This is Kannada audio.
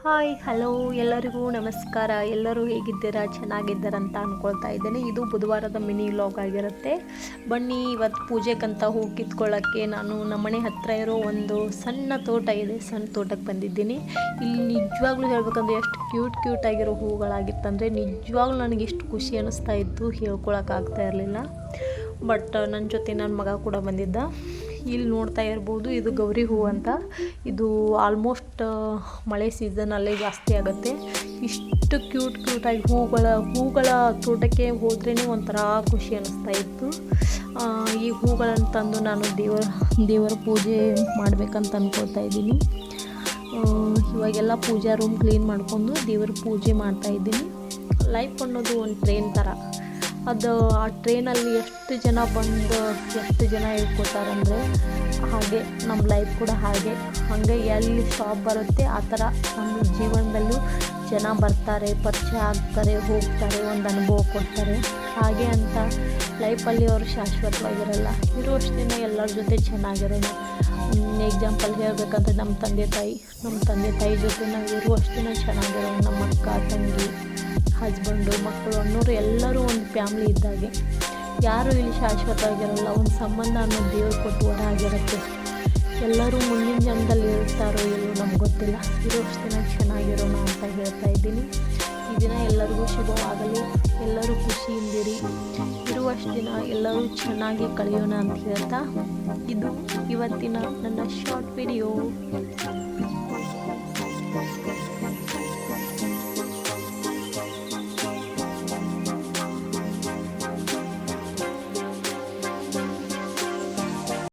ಹಾಯ್ ಹಲೋ ಎಲ್ಲರಿಗೂ ನಮಸ್ಕಾರ. ಎಲ್ಲರೂ ಹೇಗಿದ್ದೀರಾ? ಚೆನ್ನಾಗಿದ್ದೀರಾ ಅಂತ ಅಂದ್ಕೊಳ್ತಾ ಇದ್ದೇನೆ. ಇದು ಬುಧವಾರದ ಮಿನಿ ವ್ಲಾಗ್ ಆಗಿರುತ್ತೆ. ಬನ್ನಿ, ಇವತ್ತು ಪೂಜೆಗಂತ ಹೂ ಕಿತ್ಕೊಳ್ಳೋಕ್ಕೆ ನಾನು ನಮ್ಮನೆ ಹತ್ತಿರ ಇರೋ ಒಂದು ಸಣ್ಣ ತೋಟ ಇದೆ, ಸಣ್ಣ ತೋಟಕ್ಕೆ ಬಂದಿದ್ದೀನಿ. ಇಲ್ಲಿ ನಿಜವಾಗ್ಲೂ ಹೇಳ್ಬೇಕಂದ್ರೆ ಎಷ್ಟು ಕ್ಯೂಟ್ ಆಗಿರೋ ಹೂಗಳಾಗಿತ್ತಂದರೆ ನಿಜವಾಗ್ಲೂ ನನಗೆ ಎಷ್ಟು ಖುಷಿ ಅನ್ನಿಸ್ತಾ ಇತ್ತು, ಹೇಳ್ಕೊಳಕ್ಕಾಗ್ತಾ ಇರಲಿಲ್ಲ. ಬಟ್ ನನ್ನ ಜೊತೆ ನನ್ನ ಮಗ ಕೂಡ ಬಂದಿದ್ದ. ಇಲ್ಲಿ ನೋಡ್ತಾ ಇರ್ಬೋದು, ಇದು ಗೌರಿ ಹೂ ಅಂತ. ಇದು ಆಲ್ಮೋಸ್ಟ್ ಮಳೆ ಸೀಸನಲ್ಲೇ ಜಾಸ್ತಿ ಆಗುತ್ತೆ. ಇಷ್ಟು ಕ್ಯೂಟಾಗಿ ಹೂಗಳ ತೋಟಕ್ಕೆ ಹೋದ್ರೇ ಒಂಥರ ಖುಷಿ ಅನ್ನಿಸ್ತಾ ಇತ್ತು. ಈ ಹೂಗಳನ್ನು ತಂದು ನಾನು ದೇವರ ಪೂಜೆ ಮಾಡಬೇಕಂತ ಅಂದ್ಕೊಳ್ತಾ ಇದ್ದೀನಿ. ಇವಾಗೆಲ್ಲ ಪೂಜಾ ರೂಮ್ ಕ್ಲೀನ್ ಮಾಡಿಕೊಂಡು ದೇವರ ಪೂಜೆ ಮಾಡ್ತಾಯಿದ್ದೀನಿ. ಲೈಫ್ ಅನ್ನೋದು ಒಂದು ಟ್ರೈನ್ ಥರ. ಅದು ಆ ಟ್ರೈನಲ್ಲಿ ಎಷ್ಟು ಜನ ಇಳ್ಕೊತಾರಂದರೆ ಹಾಗೆ ನಮ್ಮ ಲೈಫ್ ಕೂಡ ಹಾಗೆ ಎಲ್ಲಿ ಸ್ಟಾಪ್ ಬರುತ್ತೆ ಆ ಥರ ನಮ್ಮ ಜೀವನದಲ್ಲೂ ಜನ ಬರ್ತಾರೆ, ಪರಿಚಯ ಆಗ್ತಾರೆ, ಹೋಗ್ತಾರೆ, ಒಂದು ಅನುಭವ ಕೊಡ್ತಾರೆ. ಹಾಗೆ ಅಂತ ಲೈಫಲ್ಲಿ ಅವರು ಶಾಶ್ವತವಾಗಿರಲ್ಲ. ಇರುವಷ್ಟು ದಿನ ಎಲ್ಲರ ಜೊತೆ ಚೆನ್ನಾಗಿರೋಣ. ಎಕ್ಸಾಂಪಲ್ ಹೇಳಬೇಕಂದ್ರೆ ನಮ್ಮ ತಂದೆ ತಾಯಿ ಜೊತೆ ನಾವು ಇರುವಷ್ಟು ದಿನ ಚೆನ್ನಾಗಿರೋಣ. ನಮ್ಮ ಅಕ್ಕ, ತಂಗಿ, ಹಸ್ಬೆಂಡು, ಮಕ್ಕಳು ಅನ್ನೋರು ಎಲ್ಲರೂ ಒಂದು ಫ್ಯಾಮ್ಲಿ ಇದ್ದಾಗೆ. ಯಾರೂ ಇಲ್ಲಿ ಶಾಶ್ವತವಾಗಿರಲ್ಲ. ಒಂದು ಸಂಬಂಧ ಅನ್ನೋ ದೇವ್ರು ಕೊಟ್ಟು ವರ ಆಗಿರುತ್ತೆ. ಎಲ್ಲರೂ ಮುಂದಿನ ಜನ್ಮದಲ್ಲಿ ಇರ್ತಾರೋ ಎಲ್ಲೋ ನಮ್ಗೆ ಗೊತ್ತಿಲ್ಲ. ಇರೋಷ್ಟು ದಿನ ಚೆನ್ನಾಗಿರೋಣ ಅಂತ ಹೇಳ್ತಾ ಇದ್ದೀನಿ. ಈ ದಿನ ಎಲ್ಲರಿಗೂ ಶುಭವಾಗಲಿ, ಎಲ್ಲರೂ ಖುಷಿಯಿಂದಿರಿ, ಇರುವಷ್ಟು ದಿನ ಎಲ್ಲರೂ ಚೆನ್ನಾಗಿ ಕಳೆಯೋಣ ಅಂತ ಹೇಳ್ತಾ ಇದು ಇವತ್ತಿನ ನನ್ನ ಶಾರ್ಟ್ ವಿಡಿಯೋ.